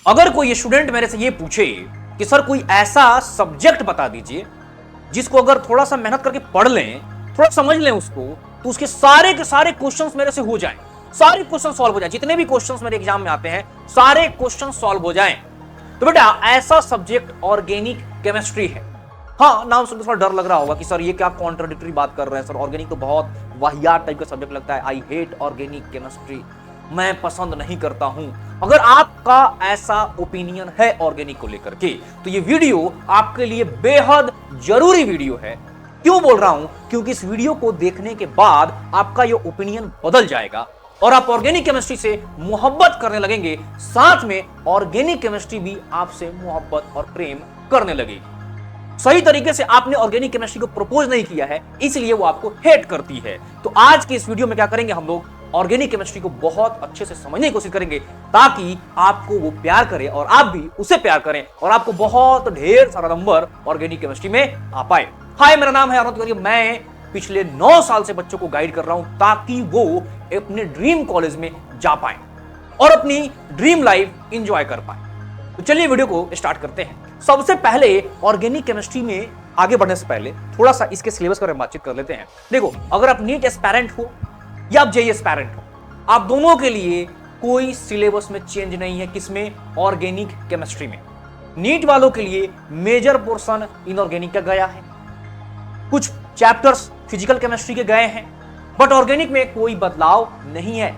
अगर कोई स्टूडेंट मेरे से ये पूछे कि सर कोई ऐसा सब्जेक्ट बता दीजिए जिसको अगर थोड़ा सा मेहनत करके पढ़ लें, थोड़ा समझ लें उसको, तो उसके सारे के सारे क्वेश्चंस मेरे से हो जाएं, सारे क्वेश्चन सॉल्व हो जाएं, जितने भी क्वेश्चंस मेरे एग्जाम में आते हैं सारे क्वेश्चन सॉल्व हो जाएं, तो बेटा ऐसा सब्जेक्ट ऑर्गेनिक केमिस्ट्री है। हाँ, नाम सुनकर थोड़ा डर लग रहा होगा कि सर ये क्या कॉन्ट्राडिक्टरी बात कर रहे हैं, सर ऑर्गेनिक तो बहुत वाहियात टाइप का सब्जेक्ट लगता है, आई हेट ऑर्गेनिक केमिस्ट्री, मैं पसंद नहीं करता हूं। अगर आपका ऐसा ओपिनियन है ऑर्गेनिक को लेकर के, तो ये वीडियो आपके लिए बेहद जरूरी वीडियो है। क्यों बोल रहा हूं? क्योंकि इस वीडियो को देखने के बाद आपका ये ओपिनियन बदल जाएगा और आप ऑर्गेनिक केमिस्ट्री से मोहब्बत करने लगेंगे, साथ में ऑर्गेनिक केमिस्ट्री भी आपसे मोहब्बत और प्रेम करने लगेगी। सही तरीके से आपने ऑर्गेनिक केमिस्ट्री को प्रपोज नहीं किया है, इसलिए वो आपको हेट करती है। तो आज के इस वीडियो में क्या करेंगे, हम लोग ऑर्गेनिक केमिस्ट्री को बहुत अच्छे से समझने की कोशिश करेंगे ताकि आपको वो प्यार करे और आप भी उसे प्यार करें और आपको बहुत ढेर सारा नंबर ऑर्गेनिक केमिस्ट्री में आ पाए। हाय, मेरा नाम है अरुण तिवारी। मैं पिछले 9 साल से बच्चों को गाइड कर रहा हूं ताकि वो अपने ड्रीम कॉलेज में जा पाए और अपनी ड्रीम लाइफ एंजॉय कर पाए। तो चलिए वीडियो को स्टार्ट करते हैं। सबसे पहले ऑर्गेनिक केमिस्ट्री में आगे बढ़ने से पहले थोड़ा सा इसके सिलेबस के बारे में बातचीत कर लेते हैं। देखो, अगर आप नीट एस्पायरेंट हो या आप जेईई एस्पायरेंट हो, आप दोनों के लिए कोई सिलेबस में चेंज नहीं है। किसमें? ऑर्गेनिक केमिस्ट्री में। नीट वालों के लिए मेजर पोर्शन इनऑर्गेनिक का गया है, कुछ चैप्टर्स फिजिकल केमिस्ट्री के गए हैं, बट ऑर्गेनिक में कोई बदलाव नहीं है।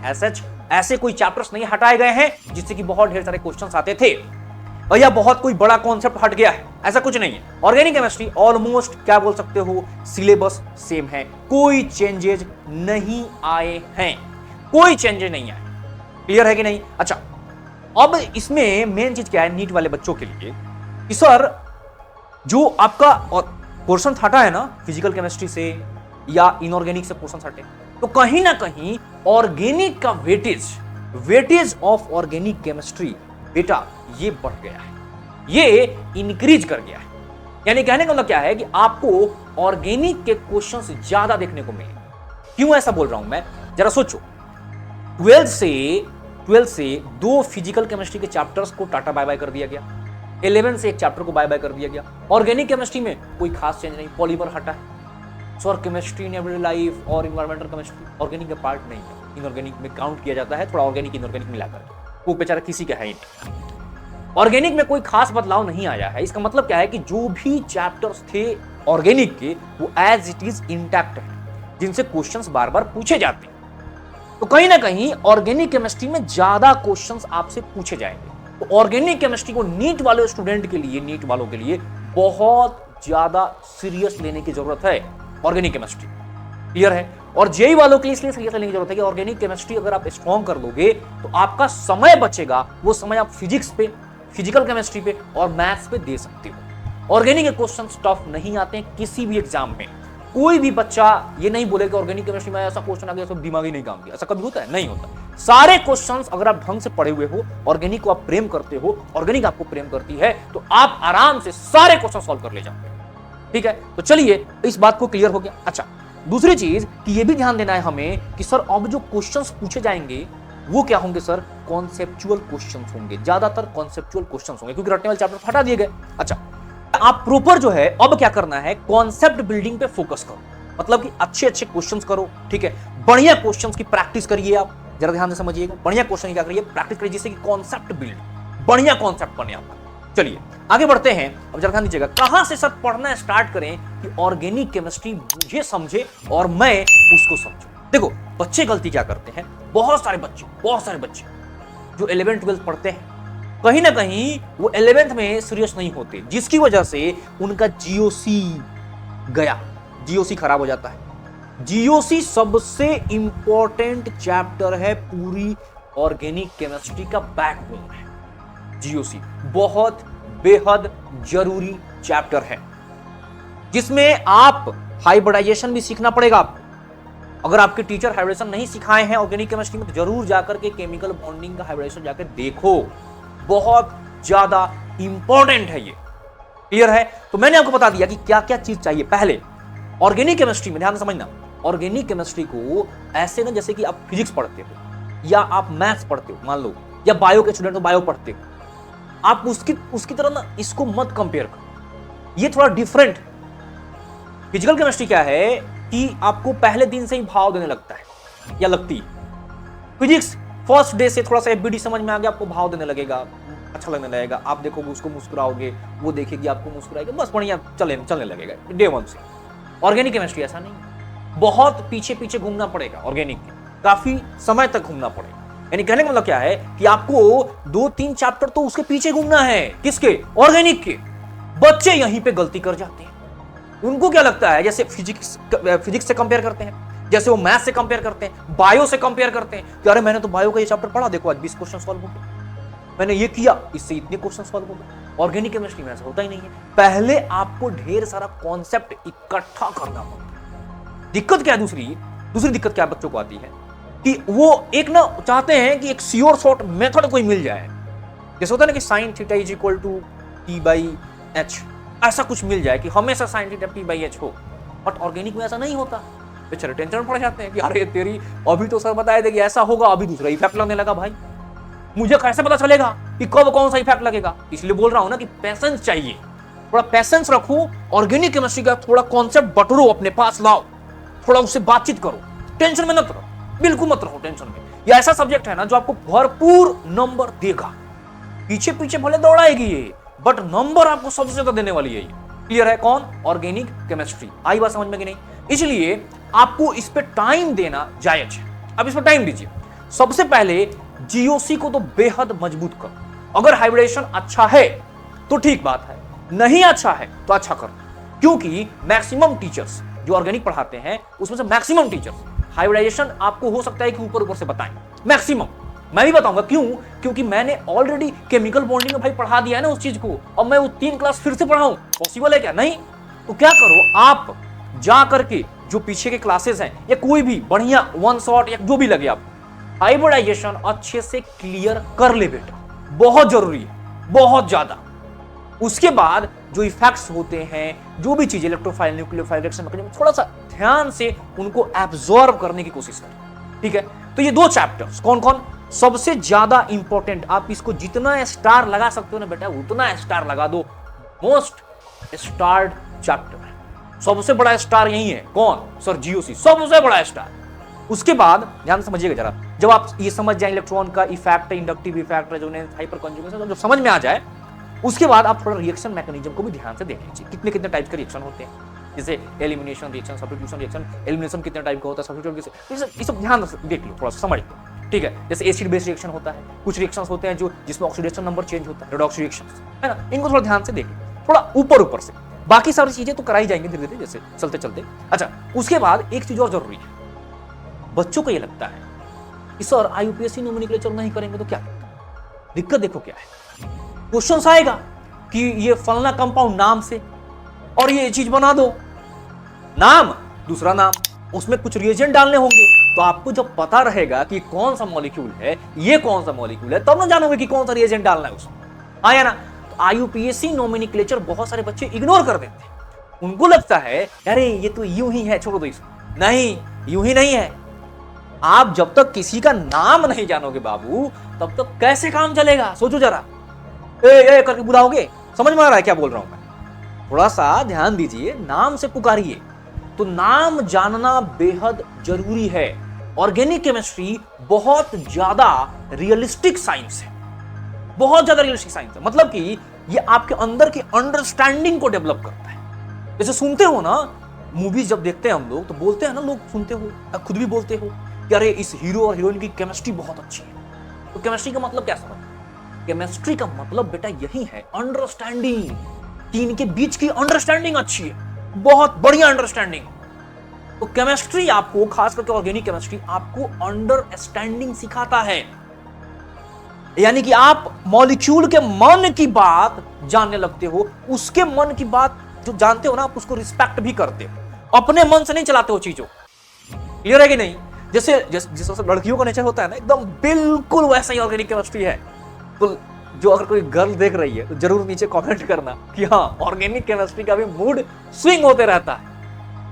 ऐसे कोई चैप्टर्स नहीं हटाए गए हैं जिससे कि बहुत ढेर सारे क्वेश्चंस आते थे और या बहुत कोई बड़ा कॉन्सेप्ट हट गया है, ऐसा कुछ नहीं है। ऑर्गेनिक केमिस्ट्री ऑलमोस्ट क्या बोल सकते हो, सिलेबस सेम है, कोई चेंजेज नहीं आए हैं, कोई चेंजेज नहीं आए। क्लियर है कि नहीं? अच्छा, अब इसमें मेन चीज क्या है नीट वाले बच्चों के लिए कि सर जो आपका पोर्शन हटा है ना फिजिकल केमिस्ट्री से या इनऑर्गेनिक से पोर्शन हटे, तो कहीं ना कहीं ऑर्गेनिक का वेटेज ऑफ ऑर्गेनिक केमिस्ट्री बेटा ये बढ़ गया है, ये इंक्रीज कर गया है। यानी कहने का मतलब क्या है कि आपको ऑर्गेनिक के क्वेश्चंस ज्यादा देखने को मिले। क्यों ऐसा बोल रहा हूं मैं, जरा सोचो। 12 से 2 फिजिकल केमिस्ट्री के चैप्टर्स को टाटा बाय बाय कर दिया गया, 11 से एक चैप्टर को बाय बाय कर दिया गया। ऑर्गेनिक केमिस्ट्री में कोई खास चेंज नहीं, पॉलीमर हटा है। सो केमिस्ट्री इन एवरीडे लाइफ और इन्वायरमेंटल केमिस्ट्री ऑर्गेनिक का पार्ट नहीं है, इनऑर्गेनिक में काउंट किया जाता है, थोड़ा ऑर्गेनिक इनऑर्गेनिक मिलाकर, वो बेचारा किसी का है ही नहीं। ऑर्गेनिक में कोई खास बदलाव नहीं आया है। इसका मतलब क्या है कि जो भी चैप्टर्स थे ऑर्गेनिक के वो एज इट इज इंटैक्ट है, जिनसे क्वेश्चंस बार बार पूछे जाते हैं। तो कहीं ना कहीं ऑर्गेनिक केमिस्ट्री में ज्यादा क्वेश्चंस आपसे पूछे जाएंगे। तो ऑर्गेनिक केमिस्ट्री को नीट वाले स्टूडेंट के लिए, नीट वालों के लिए बहुत ज्यादा सीरियस लेने की जरूरत है ऑर्गेनिक केमिस्ट्री। क्लियर है? और जेईई वालों के लिए इसलिए सीरियस लेने की जरूरत है कि ऑर्गेनिक केमिस्ट्री अगर आप स्ट्रॉन्ग कर लोगे तो आपका समय बचेगा, वो समय आप फिजिक्स पे, फिजिकल केमिस्ट्री पे और मैथ्स पे दे सकते हो। ऑर्गेनिक के क्वेश्चंस टफ नहीं आते हैं किसी भी एग्जाम में। कोई भी बच्चा ये नहीं बोले कि ऑर्गेनिक केमिस्ट्री में ऐसा क्वेश्चन आ गया तो दिमाग ही नहीं काम किया, ऐसा कभी होता है? नहीं होता। सारे क्वेश्चंस अगर आप ढंग से पढ़े हुए हो, ऑर्गेनिक को आप प्रेम करते हो, ऑर्गेनिक आपको प्रेम करती है, तो आप आराम से सारे क्वेश्चन सॉल्व कर ले जाओगे। ठीक है, तो चलिए इस बात को क्लियर हो गया। अच्छा, दूसरी चीज कि ये भी ध्यान देना है हमें कि सर अब जो क्वेश्चंस पूछे जाएंगे वो क्या होंगे सर? कॉन्सेप्चुअल क्वेश्चंस होंगे, ज्यादातर कॉन्सेप्चुअल क्वेश्चंस होंगे क्योंकि रटने वाले चैप्टर हटा दिए गए। अच्छा, आप प्रॉपर जो है अब क्या करना है, कॉन्सेप्ट बिल्डिंग पे फोकस करो, मतलब कि अच्छे क्वेश्चंस करो। ठीक है, बढ़िया क्वेश्चंस की प्रैक्टिस करिए। आप जरा ध्यान से समझिएगा, बढ़िया क्वेश्चन क्या करिए, प्रैक्टिस करिए जिससे कि कॉन्सेप्ट बिल्ड, बढ़िया कॉन्सेप्ट बने आपका। चलिए आगे बढ़ते हैं। अब जरा ध्यान दीजिएगा, कहां से सर पढ़ना स्टार्ट करें कि ऑर्गेनिक केमिस्ट्री मुझे समझे और मैं उसको समझूं। देखो, बच्चे गलती क्या करते हैं, बहुत सारे बच्चे जो 11th 12th पढ़ते हैं, कहीं ना कहीं वो 11th में सीरियस नहीं होते, जिसकी वजह से उनका जीओसी गया, जीओसी खराब हो जाता है। जीओसी सबसे इंपॉर्टेंट चैप्टर है, पूरी ऑर्गेनिक केमिस्ट्री का बैकबोन है। जीओसी बहुत बेहद जरूरी चैप्टर है जिसमें आप हाइब्रिडाइजेशन भी सीखना पड़ेगा आपको। अगर आपके टीचर हाइब्रिडेशन नहीं सिखाए हैं ऑर्गेनिक केमिस्ट्री में तो जरूर जाकर के केमिकल बॉन्डिंग का हाइब्रिडेशन जाकर देखो, बहुत ज्यादा इंपॉर्टेंट है ये। क्लियर है? तो मैंने आपको बता दिया कि क्या क्या चीज चाहिए। पहले ऑर्गेनिक केमिस्ट्री में ध्यान से समझना, ऑर्गेनिक केमिस्ट्री को ऐसे ना जैसे कि आप फिजिक्स पढ़ते हो या आप मैथ्स पढ़ते हो मान लो, या बायो के स्टूडेंट हो बायो पढ़ते हो, आप उसकी उसकी तरह ना इसको मत कंपेयर करो, ये थोड़ा डिफरेंट। फिजिकल केमिस्ट्री क्या है कि आपको पहले दिन से ही भाव देने लगता है या लगती है। फिजिक्स फर्स्ट डे से थोड़ा सा एफबीडी समझ में आ गया, आपको भाव देने लगेगा, अच्छा लगने लगेगा, आप देखोगे उसको मुस्कुराओगे, वो देखेगी आपको मुस्कुराएगा, बस बढ़िया चलने लगेगा डे वन से। ऑर्गेनिक केमिस्ट्री ऐसा नहीं, बहुत पीछे पीछे घूमना पड़ेगा, ऑर्गेनिक के काफी समय तक घूमना पड़ेगा। यानी कहने का मतलब क्या है कि आपको 2-3 चैप्टर तो उसके पीछे घूमना है, किसके? ऑर्गेनिक के। बच्चे यहीं पे गलती कर जाते हैं, उनको क्या लगता है जैसे फिजिक्स से कंपेयर करते हैं, जैसे वो मैथ से कंपेयर करते हैं, बायो से कंपेयर करते हैं कि अरे मैंने तो बायो का ये चैप्टर पढ़ा, देखो आज 20 क्वेश्चन सॉल्व हो गए, मैंने ये किया इससे इतने क्वेश्चन सॉल्व हो गए। ऑर्गेनिक केमिस्ट्री में ऐसा होता ही नहीं है, पहले आपको ढेर सारा कॉन्सेप्ट इकट्ठा करना पड़ता है। दिक्कत क्या है? दूसरी दिक्कत क्या बच्चों को आती है कि वो एक ना चाहते हैं कि एक श्योर शॉर्ट मेथड कोई मिल जाए, जैसे होता है ना कि sine theta is equal to T/H, ऐसा कुछ मिल जाए कि हमेशा साइन थीटा T/H हो। बट ऑर्गेनिक में ऐसा नहीं होता, बेचारे टेंशन पड़ जाते हैं कि अरे तेरी अभी तो सर बताए थे कि ऐसा होगा, अभी दूसरा इफेक्ट लगने लगा, भाई मुझे कैसे पता चलेगा कि कब कौन सा इफेक्ट लगेगा? इसलिए बोल रहा हूं ना कि पेशेंस चाहिए, थोड़ा पेशेंस रखो, ऑर्गेनिक केमिस्ट्री का थोड़ा कॉन्सेप्ट बटोरो, अपने पास लाओ, थोड़ा उससे बातचीत करो, टेंशन में मत रहो, बिल्कुल मत रहो टेंशन में। ये ऐसा सब्जेक्ट है ना जो आपको भरपूर नंबर देगा, पीछे पीछे भले दौड़ाएगी ये, बट नंबर आपको सबसे ज्यादा देने वाली है ये। क्लियर है? कौन? Organic chemistry. आई बात समझ में कि नहीं? इसलिए आपको इस पे टाइम देना जायज है। अब इस पर टाइम दीजिए। सबसे पहले जीओसी को तो बेहद मजबूत करो। अगर हाइब्रिडेशन अच्छा है तो ठीक बात है, नहीं अच्छा है तो अच्छा करो, क्योंकि मैक्सिमम टीचर्स जो ऑर्गेनिक पढ़ाते हैं उसमें से मैक्सिमम टीचर्स हाइब्रिडाइजेशन आपको हो सकता है कि ऊपर ऊपर से बताएं, मैक्सिमम। मैं भी बताऊंगा क्यों, क्योंकि मैंने ऑलरेडी केमिकल बॉन्डिंग में भाई पढ़ा दिया है ना उस चीज को, और मैं वो 3 क्लास फिर से पढ़ाऊं, पॉसिबल है क्या? नहीं। तो क्या करो, आप जा करके जो पीछे के क्लासेस हैं या कोई भी बढ़िया वन शॉट या जो भी लगे, आप हाइब्रिडाइजेशन अच्छे से क्लियर कर ले बेटा, बहुत जरूरी है, बहुत ज्यादा। उसके बाद जो इफेक्ट्स होते हैं, जो भी चीज इलेक्ट्रोफाइल, न्यूक्लियोफाइल, रिएक्शन मैकेनिज्म, थोड़ा सा ध्यान से उनको एब्जॉर्ब करने की कोशिश करें। ठीक है? तो ये 2 चैप्टर्स कौन कौन? सबसे ज्यादा इंपॉर्टेंट, आप इसको जितना स्टार लगा सकते हो ना बेटा उतना स्टार लगा दो, मोस्ट स्टार्ड चैप्टर है, सबसे बड़ा स्टार यही है। कौन? सर जीओसी, सबसे बड़ा स्टार। उसके बाद ध्यान समझिएगा जरा, जब आप ये समझ जाए इलेक्ट्रॉन का effect, inductive effect, resonance, hyper conjugation, जब समझ में आ जाए, उसके बाद आप थोड़ा रिएक्शन मैकेनिज्म को भी ध्यान से देख लीजिए, कितने कितने टाइप के रिएक्शन होते हैं, जैसे elimination reaction, substitution reaction. Elimination कितने टाइप का होता है, सब्स्टिट्यूशन कैसे, ये सब ध्यान देख लो, थोड़ा सा समझ लो। ठीक है? जैसे एसिड बेस रिएक्शन होता है, कुछ रिएक्शंस होते हैं जो जिसमें ऑक्सीडेशन नंबर चेंज होता है, रेडॉक्स रिएक्शंस, है ना, इनको थोड़ा ध्यान से देख लो, थोड़ा ऊपर से। बाकी सारी चीजें तो कराई जाएंगी धीरे धीरे जैसे चलते चलते। अच्छा, उसके बाद एक चीज और जरूरी है, बच्चों को ये लगता है कि सर आईयूपीएससी नोमेनक्लेचर नहीं करेंगे तो क्या दिक्कत? देखो क्या है, क्वेश्चंस आएगा कि ये फलना कंपाउंड नाम से और ये चीज बना दो, नाम दूसरा नाम, उसमें कुछ रिएजेंट डालने होंगे, तो आपको जब पता रहेगा कि कौन सा मॉलिक्यूल है, ये कौन सा मॉलिक्यूल है, तब ना जानोगे कि कौन सा रिएजेंट डालना है उसमें। आया ना? तो आईयूपीएससी नोमेनक्लेचर बहुत सारे बच्चे इग्नोर कर देते हैं, उनको लगता है अरे ये तो यूं ही है, छोड़ दो इसको। नहीं, यूं ही नहीं है। आप जब तक किसी का नाम नहीं जानोगे बाबू, तब तक कैसे काम चलेगा? सोचो जरा, ए करके बुलाओगे? समझ में आ रहा है क्या बोल रहा हूं मैं? थोड़ा सा ध्यान दीजिए, नाम से पुकारिए। तो नाम जानना बेहद जरूरी है। ऑर्गेनिक केमिस्ट्री बहुत ज्यादा रियलिस्टिक साइंस है, बहुत ज्यादा रियलिस्टिक साइंस है, मतलब कि ये आपके अंदर की अंडरस्टैंडिंग को डेवलप करता है। जैसे सुनते हो ना, मूवीज जब देखते हैं हम लोग तो बोलते हैं ना, लोग सुनते हो, खुद भी बोलते हो कि अरे इस हीरो और हीरोइन की केमिस्ट्री बहुत अच्छी है। तो केमिस्ट्री का मतलब क्या समझ? केमिस्ट्री का मतलब बेटा यही है, अंडरस्टैंडिंग, कि इनके बीच की अंडरस्टैंडिंग अच्छी है, बहुत बढ़िया अंडरस्टैंडिंग। तो केमिस्ट्री आपको, खास करके ऑर्गेनिक केमिस्ट्री आपको अंडरस्टैंडिंग सिखाता है, यानी कि आप मॉलिक्यूल के मन की बात जानने लगते हो, उसके मन की बात जो जानते हो ना, आप उसको रिस्पेक्ट भी करते हो, अपने मन से नहीं चलाते हो चीजों। क्लियर है कि नहीं? जैसे जिस लड़कियों का नेचर होता है ना, एकदम बिल्कुल वैसा ही ऑर्गेनिक केमिस्ट्री है। तो जो अगर कोई गर्ल देख रही है तो जरूर नीचे कमेंट करना कि हाँ, ऑर्गेनिक केमिस्ट्री का भी मूड स्विंग होते रहता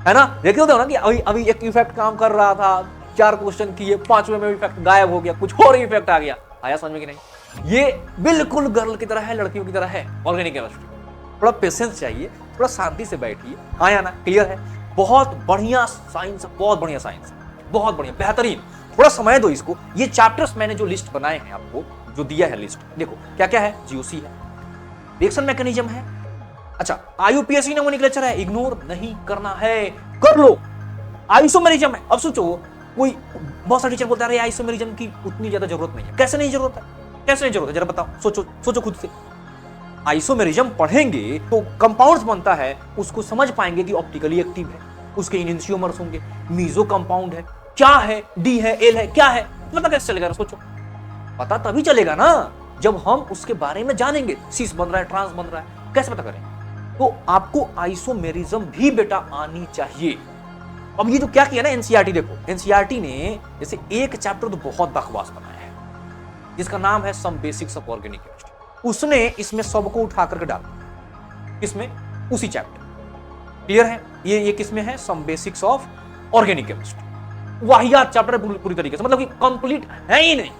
है ना? देखते होते हो ना कि अभी एक इफेक्ट काम कर रहा था, 4 क्वेश्चन किए, 5वें में इफेक्ट गायब हो गया, कुछ और इफेक्ट आ गया। आया समझ में कि नहीं? ये बिल्कुल गर्ल की तरह है, लड़कियों की तरह है ऑर्गेनिक केमिस्ट्री। थोड़ा पेशेंस चाहिए, थोड़ा शांति से बैठिए। आया ना, क्लियर है? बहुत बढ़िया साइंस, बहुत बढ़िया साइंस, बहुत बढ़िया, बेहतरीन। थोड़ा समय दो इसको। ये चैप्टर्स मैंने जो लिस्ट बनाए हैं आपको, जो दिया है लिस्ट, देखो क्या क्या है। जीओसी है, रिएक्शन मैकेनिज्म है, अच्छा आईयूपीएसी नोमेनक्लेचर है, इग्नोर नहीं करना है, कर लो। आइसोमेरिज्म है। अब सोचो, कोई बहुत सारे टीचर बोलते हैं आइसोमेरिज्म की उतनी ज्यादा जरूरत नहीं है। कैसे नहीं जरूरत है? कैसे नहीं जरूरत है, जरा बताओ, सोचो सोचो खुद से। आइसोमेरिज्म पढ़ेंगे तो कंपाउंड्स बनता है, उसको समझ पाएंगे कि ऑप्टिकली एक्टिव है, उसके इनएंशियोमर्स होंगे, मीजो कंपाउंड है, क्या है, डी है, एल है, क्या है, पता कैसे चलेगा? सोचो, पता तभी चलेगा ना जब हम उसके बारे में जानेंगे। सिस बन रहा है, ट्रांस बन रहा है, कैसे पता करें? तो आपको आइसोमेरिज्म भी बेटा आनी चाहिए। अब ये जो क्या किया ना एनसीईआरटी, देखो एनसीईआरटी ने जैसे एक चैप्टर तो बहुत बकवास बनाया है जिसका नाम है some basics of organic chemistry. उसने इसमें सबको उठा करके डाला, किसमें? उसी चैप्टर। क्लियर है? ये किसमें है? Some basics of organic chemistry. वाहियात चैप्टर है पूरी तरीके से, मतलब कि कंप्लीट है ही नहीं,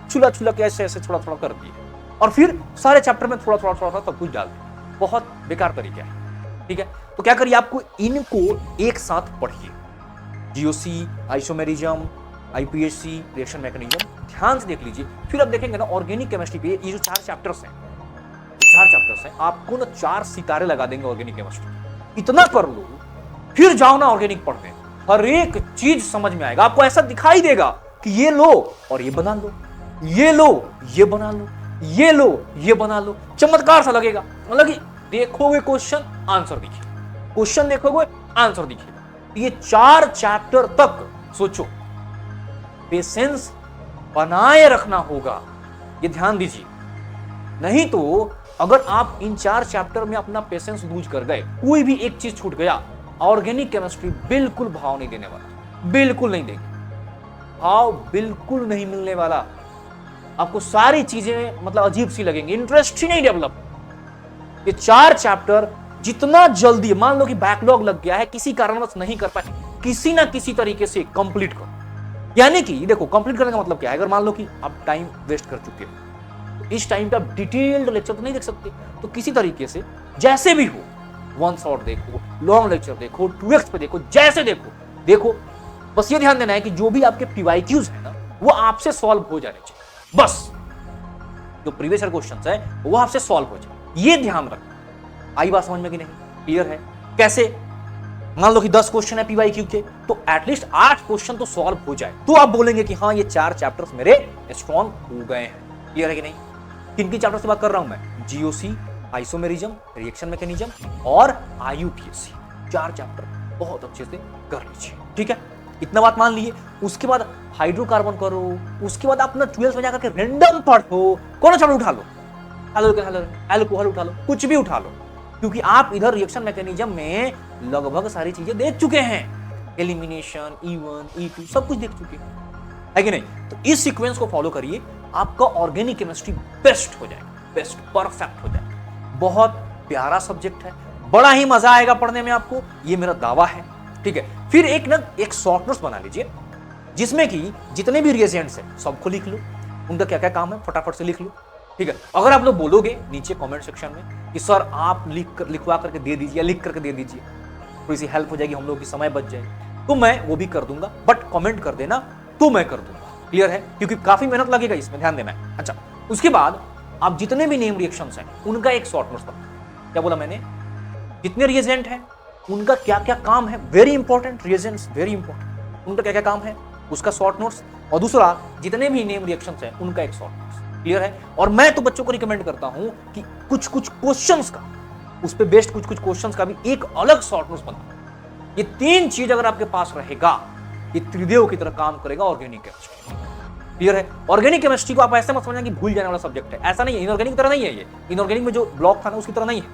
छुला छुला के ऐसे ऐसे थोड़ा थोड़ा कर दिए और फिर सारे चैप्टर में थोड़ा थोड़ा थोड़ा सब कुछ डाल दिया। बहुत बेकार तरीका है, ठीक है? तो क्या करिए, आपको इनको एक साथ पढ़िए। GOC, isomerism, IPSC, reaction mechanism, ध्यान से देख लीजिए। फिर आप देखेंगे ना ऑर्गेनिक केमिस्ट्री पे ये जो 4 चैप्टर्स हैं, आपको ना 4 सितारे लगा देंगे ऑर्गेनिक केमिस्ट्री। इतना कर लो, फिर जाओ ना ऑर्गेनिक पढ़ने, हर एक चीज समझ में आएगा। आपको ऐसा दिखाई देगा कि ये लो और ये बना लो, ये लो ये बना लो, ये लो ये बना लो, चमत्कार सा लगेगा। मतलब कि देखोगे क्वेश्चन, आंसर दिखेगा, क्वेश्चन देखोगे, आंसर दिखेगा। ये 4 चैप्टर तक सोचो, पेशेंस बनाए रखना होगा, ये ध्यान दीजिए। नहीं तो अगर आप इन 4 चैप्टर में अपना पेशेंस लूज कर गए, कोई भी एक चीज छूट गया, ऑर्गेनिक केमिस्ट्री बिल्कुल भाव नहीं देने वाला, बिल्कुल नहीं देगी, भाव बिल्कुल नहीं मिलने वाला। आपको सारी चीजें मतलब अजीब सी लगेंगी, इंटरेस्ट ही नहीं डेवलप। ये 4 चैप्टर जितना जल्दी, मान लो कि बैकलॉग लग गया है, किसी कारणवश नहीं कर पाए, किसी ना किसी तरीके से कंप्लीट करो। यानी कि देखो, कंप्लीट करने का मतलब क्या है? अगर मान लो कि आप टाइम वेस्ट कर चुके हो, तो इस टाइम पे आप डिटेल्ड लेक्चर तो नहीं देख सकते, तो किसी तरीके से जैसे भी हो, 1 शॉट देखो, लॉन्ग लेक्चर देखो, 2x पे देखो, जैसे देखो। बस ये ध्यान देना है कि जो भी आपके पीवाईक्यूज है ना, वो आपसे सॉल्व हो जाने चाहिए। बस जो प्रीवियस ईयर क्वेश्चंस है वो आपसे सॉल्व हो जाए, ये ध्यान रखना। आई बात समझ में कि नहीं? क्लियर है? कैसे? मान लो कि 10 क्वेश्चन है पीवाईक्यू के, तो एटलीस्ट 8 क्वेश्चन तो सॉल्व हो जाए, तो आप बोलेंगे कि हाँ ये 4 चैप्टर्स मेरे स्ट्रॉन्ग हो गए हैं। क्लियर है कि नहीं? किन किन चैप्टर से बात कर रहा हूं मैं? जीओसी, आइसोमेरिज्म, रिएक्शन मैकेनिज्म और आईयूपीएसी, 4 चैप्टर बहुत अच्छे से कर लीजिए, ठीक है? इतना बात मान लिए। उसके बाद हाइड्रोकार्बन करो, उसके बाद अपना 12th में जाकर के रैंडम पढ़ो, कौन चैप्टर उठा लो, अल्कोहल उठा लो, कुछ भी उठा लो, क्योंकि आप इधर रिएक्शन मैकेनिज्म में लगभग सारी चीजें देख चुके हैं, एलिमिनेशन, E1, E2 सब कुछ देख चुके हैं, है कि नहीं? तो इस सीक्वेंस को फॉलो करिए, आपका ऑर्गेनिक केमिस्ट्री बेस्ट हो जाएगा, बेस्ट परफेक्ट हो जाएगा। बहुत प्यारा सब्जेक्ट है, बड़ा ही मजा आएगा पढ़ने में आपको, ये मेरा दावा है, ठीक है? फिर एक शॉर्ट नोट्स बना लीजिए, जिसमें कि जितने भी रिएजेंट्स हैं सबको लिख लो, उनका क्या क्या काम है फटाफट से लिख लो, ठीक है? अगर आप लोग बोलोगे नीचे कमेंट सेक्शन में कि सर आप लिखवा करके दे दीजिए, लिख करके दे दीजिए, थोड़ी सी हेल्प हो जाएगी, हम लोग की समय बच जाएगी, तो मैं वो भी कर दूंगा, बट कमेंट कर देना तो मैं कर दूंगा। क्लियर है? क्योंकि काफी मेहनत लगेगा इसमें, ध्यान देना है। अच्छा, उसके बाद आप जितने भी नेम रिएक्शंस हैं उनका एक शॉर्ट नोट्स बना। क्या बोला मैंने? जितने रिएजेंट हैं उनका क्या क्या काम है, very important, reagents very important, उनका क्या क्या काम है उसका शॉर्ट नोट्स, और दूसरा जितने भी नेम रिएक्शंस हैं उनका एक शॉर्ट नोट्स। क्लियर है? और मैं तो बच्चों को रिकमेंड करता हूं कि कुछ क्वेश्चंस का, उस पे बेस्ड कुछ क्वेश्चंस का भी एक अलग शॉर्ट नोट्स बना। ये 3 चीज अगर आपके पास रहेगा, ये त्रिदेव की तरह काम करेगा ऑर्गेनिक केमिस्ट्री। क्लियर है? ऑर्गेनिक केमिस्ट्री को आप ऐसे मत समझना कि भूल जाने वाला सब्जेक्ट है, ऐसा नहीं है। इनऑर्गेनिक की तरह नहीं है ये, इनऑर्गेनिक में जो ब्लॉक था ना उसकी तरह नहीं है,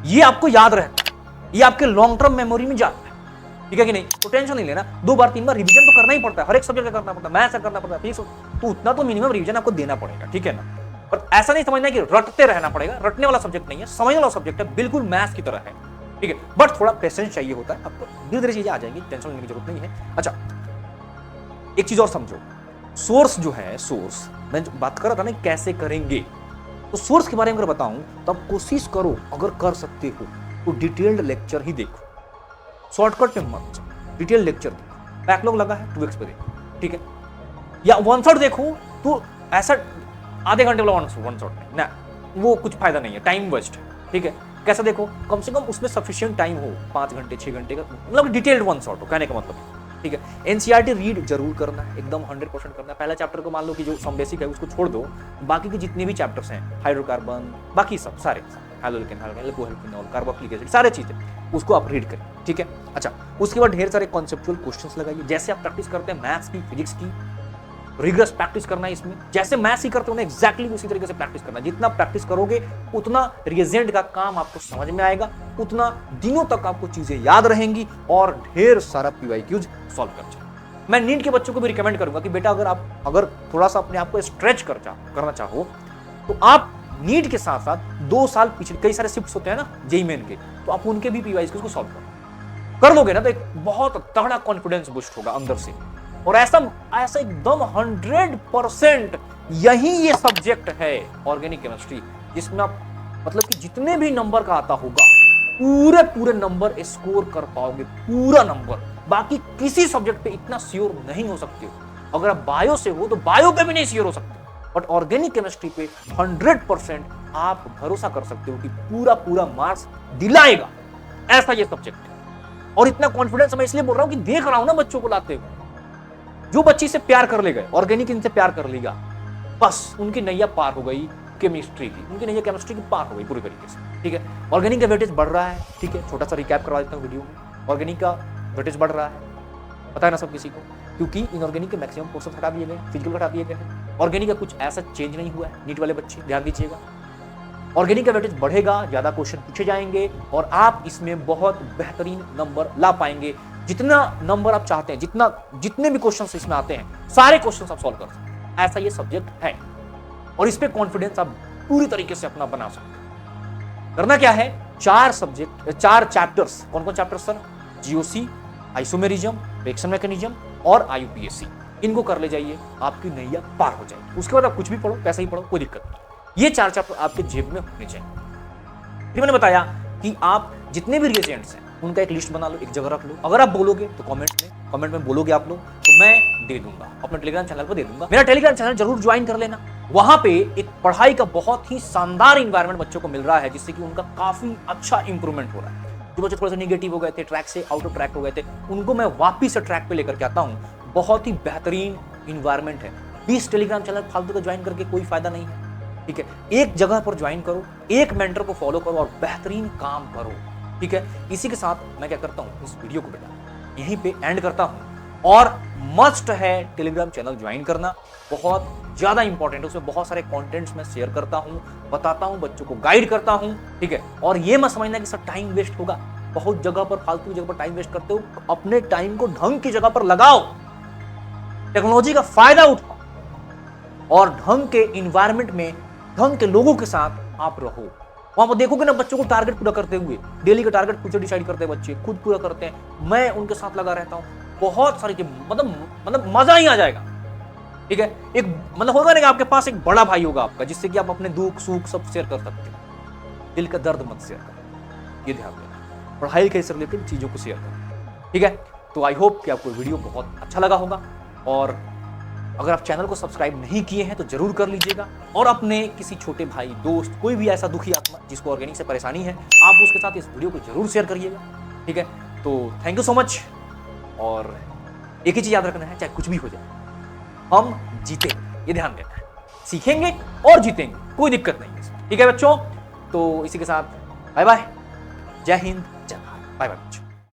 ये आपको याद रहता है, ये आपके लॉन्ग टर्म मेमोरी में जाता है, ठीक है कि नहीं? तो टेंशन नहीं लेना, 2 बार 3 बार रिवीजन तो करना ही पड़ता है, हर एक सब्जेक्ट का करना पड़ता है, मैथ्स का करना पड़ता है, फिजिक्स, तो उतना तो मिनिमम रिवीजन आपको देना पड़ेगा, ठीक है ना? पर ऐसा नहीं समझना कि रटते रहना पड़ेगा, रटने वाला सब्जेक्ट नहीं है, समझने वाला सब्जेक्ट है, बिल्कुल मैथ्स की तरह है, ठीक है? बट थोड़ा पेशेंस चाहिए होता है, आपको धीरे धीरे चीजें आ जाएंगी, टेंशन लेने की जरूरत नहीं है। अच्छा, एक चीज और समझो, सोर्स जो है, सोर्स मैं जो बात कर रहा था ना कैसे करेंगे, तो सोर्स के बारे में अगर बताऊं तो आप कोशिश करो, अगर कर सकते हो तो डिटेल्ड लेक्चर ही देखो, शॉर्टकट में मत, डिटेल्ड लेक्चर देखो। बैकलॉग लगा है 2x पे देखो, ठीक है, या वन शॉट देखो तो ऐसा आधे घंटे वाला वन शॉट ना, वो कुछ फायदा नहीं है, टाइम वेस्ट है, ठीक है। कैसा देखो, कम से कम उसमें सफिशिएंट टाइम हो, 5 घंटे 6 घंटे का, मतलब डिटेल्ड वन शॉट हो, कहने का मतलब, ठीक है। एनसीईआरटी रीड जरूर करना है, एकदम 100% करना है। पहला चैप्टर को मान लो कि जो सम बेसिक है उसको छोड़ दो, बाकी के जितने भी चैप्टर्स हैं, हाइड्रोकार्बन, बाकी सब सारे हाइड्रोकेन, एल्कोहल, कार्बोक्सिलिक एसिड, सारे चीजें उसको आप रीड करें, ठीक है। अच्छा, उसके बाद ढेर सारे कॉन्सेप्चुअल क्वेश्चंस लगाइए, जैसे आप प्रैक्टिस करते हैं मैथ्स की, फिजिक्स की, रिगरस प्रैक्टिस करना है इसमें, जैसे मैथ्स ही करते हो ना एग्जैक्टली उसी तरीके से प्रैक्टिस करना है। जितना प्रैक्टिस करोगे उतना रिएजेंट का काम आपको समझ में आएगा, उतना दिनों तक आपको चीजें याद रहेंगी और ढेर सारा पीवाईक्यूज सॉल्व कर जाए। मैं नीट के बच्चों को भी रिकमेंड करूंगा कि बेटा अगर थोड़ा सा अपने आप को स्ट्रेच करना चाहो तो आप नीट के साथ साथ 2 साल पिछले कई सारे शिफ्ट्स होते हैं ना जेईई मेन के, तो आप उनके भी पीवाईक्यूज को सॉल्व कर लोगे ना, तो एक बहुत तगड़ा कॉन्फिडेंस बूस्ट होगा अंदर से। और ऐसा एकदम 100% यही ये सब्जेक्ट है ऑर्गेनिक केमिस्ट्री, जिसमें आप मतलब कि जितने भी नंबर का आता होगा पूरे नंबर स्कोर कर पाओगे, पूरा नंबर। बाकी किसी सब्जेक्ट पे इतना श्योर नहीं हो सकते हो। अगर आप बायो से हो तो बायो पे भी नहीं श्योर हो सकते, बट ऑर्गेनिक केमिस्ट्री पे 100% आप भरोसा कर सकते हो कि पूरा मार्क्स दिलाएगा, ऐसा ये सब्जेक्ट है। और इतना कॉन्फिडेंस मैं इसलिए बोल रहा हूं कि देख रहा हूं ना बच्चों को लाते हुए, जो बच्ची से प्यार कर ले गए, ऑर्गेनिक इनसे प्यार कर लिया, बस उनकी नैया पार हो गई केमिस्ट्री की, उनकी नैया केमिस्ट्री की पार हो गई पूरी तरीके से, ठीक है। ऑर्गेनिक का वेटेज बढ़ रहा है, ठीक है, छोटा सा रिकैप करवा देता हूं वीडियो में। ऑर्गेनिक का वेटेज बढ़ रहा है, पता है ना सब किसी को, क्योंकि इनऑर्गेनिक के मैक्सिमम पोर्शन हटा दिए गए, फिजिकल हटा दिए गए हैं। ऑर्गेनिक का कुछ ऐसा चेंज नहीं हुआ है, नीट वाले बच्चे ध्यान दीजिएगा। ऑर्गेनिक का वेटेज बढ़ेगा, ज्यादा क्वेश्चन पूछे जाएंगे और आप इसमें बहुत बेहतरीन नंबर ला पाएंगे। जितना नंबर आप चाहते हैं, जितने भी क्वेश्चंस इसमें आते हैं, सारे क्वेश्चंस आप सॉल्व कर सकते हैं, ऐसा ये सब्जेक्ट है। और इस पे कॉन्फिडेंस आप पूरी तरीके से अपना बना सकते हैं। करना क्या है, 4 चैप्टर्स, कौन chapters sir? GOC, isomerism, reaction mechanism और आईयूपीएसी, इनको कर ले जाइए, आपकी नैया पार हो जाएगी। उसके बाद आप कुछ भी पढ़ो, कैसा ही पढ़ो, कोई दिक्कत नहीं। ये 4 चैप्टर आपके जेब में होने चाहिए। फिर मैंने बताया कि आप जितने भी रिएजेंट्स हैं उनका एक लिस्ट बना लो, एक जगह रख लो। अगर आप बोलोगे तो कमेंट में बोलोगे आप लोग, तो मैं दे दूंगा, अपने टेलीग्राम चैनल पर दे दूंगा। मेरा टेलीग्राम चैनल जरूर ज्वाइन कर लेना। वहां पे एक पढ़ाई का बहुत ही शानदार इन्वायरमेंट बच्चों को मिल रहा है, जिससे कि उनका काफी अच्छा इंप्रूवमेंट हो रहा है। जो बच्चे थोड़े से निगेटिव हो गए थे, ट्रैक से आउट ऑफ ट्रैक हो गए थे, उनको मैं वापिस से ट्रैक पे लेकर के आता हूँ। बहुत ही बेहतरीन इन्वायरमेंट है। 20 टेलीग्राम चैनल फालतू का ज्वाइन करके कोई फायदा नहीं है, ठीक है। एक जगह पर ज्वाइन करो, एक मेंटर को फॉलो करो और बेहतरीन काम करो, ठीक है। इसी के साथ मैं क्या करता हूँ, इस वीडियो को बेटा यहीं पे एंड करता हूँ। और मस्ट है टेलीग्राम चैनल ज्वाइन करना, बहुत ज्यादा इंपॉर्टेंट है। उसमें बहुत सारे कंटेंट्स मैं शेयर करता हूँ, बताता हूँ, बच्चों को गाइड करता हूँ, ठीक है। और ये मत समझना कि सर टाइम वेस्ट होगा, बहुत जगह पर फालतू जगह पर टाइम वेस्ट करते हो। अपने टाइम को ढंग की जगह पर लगाओ, टेक्नोलॉजी का फायदा उठाओ और ढंग के इन्वायरमेंट में ढंग के लोगों के साथ आप रहो। वहां पर देखोगे ना बच्चों को टारगेट पूरा करते हुए, डेली का टारगेट खुद से डिसाइड करते हैं बच्चे, खुद पूरा करते हैं। मैं उनके साथ लगा रहता हूं, बहुत सारी मतलब मजा ही आ जाएगा, ठीक है। एक मतलब होगा ना कि आपके पास एक बड़ा भाई होगा आपका, जिससे कि आप अपने दुख सुख सब शेयर कर सकते हो। दिल का दर्द मत शेयर करो, ये ध्यान देना। पढ़ाई के से रिलेटेड चीजों को शेयर करो, ठीक है। तो आई होप कि आपको वीडियो बहुत अच्छा लगा होगा। और अगर आप चैनल को सब्सक्राइब नहीं किए हैं तो जरूर कर लीजिएगा। और अपने किसी छोटे भाई, दोस्त, कोई भी ऐसा दुखी आत्मा जिसको ऑर्गेनिक से परेशानी है, आप उसके साथ इस वीडियो को जरूर शेयर करिएगा, ठीक है। तो थैंक यू सो मच। और एक ही चीज याद रखना है, चाहे कुछ भी हो जाए, हम जीतेंगे, ये ध्यान देना है। सीखेंगे और जीतेंगे, कोई दिक्कत नहीं है, ठीक है बच्चों। तो इसी के साथ बाय बाय, जय हिंद, जय भारत, बाय बाय बच्चों।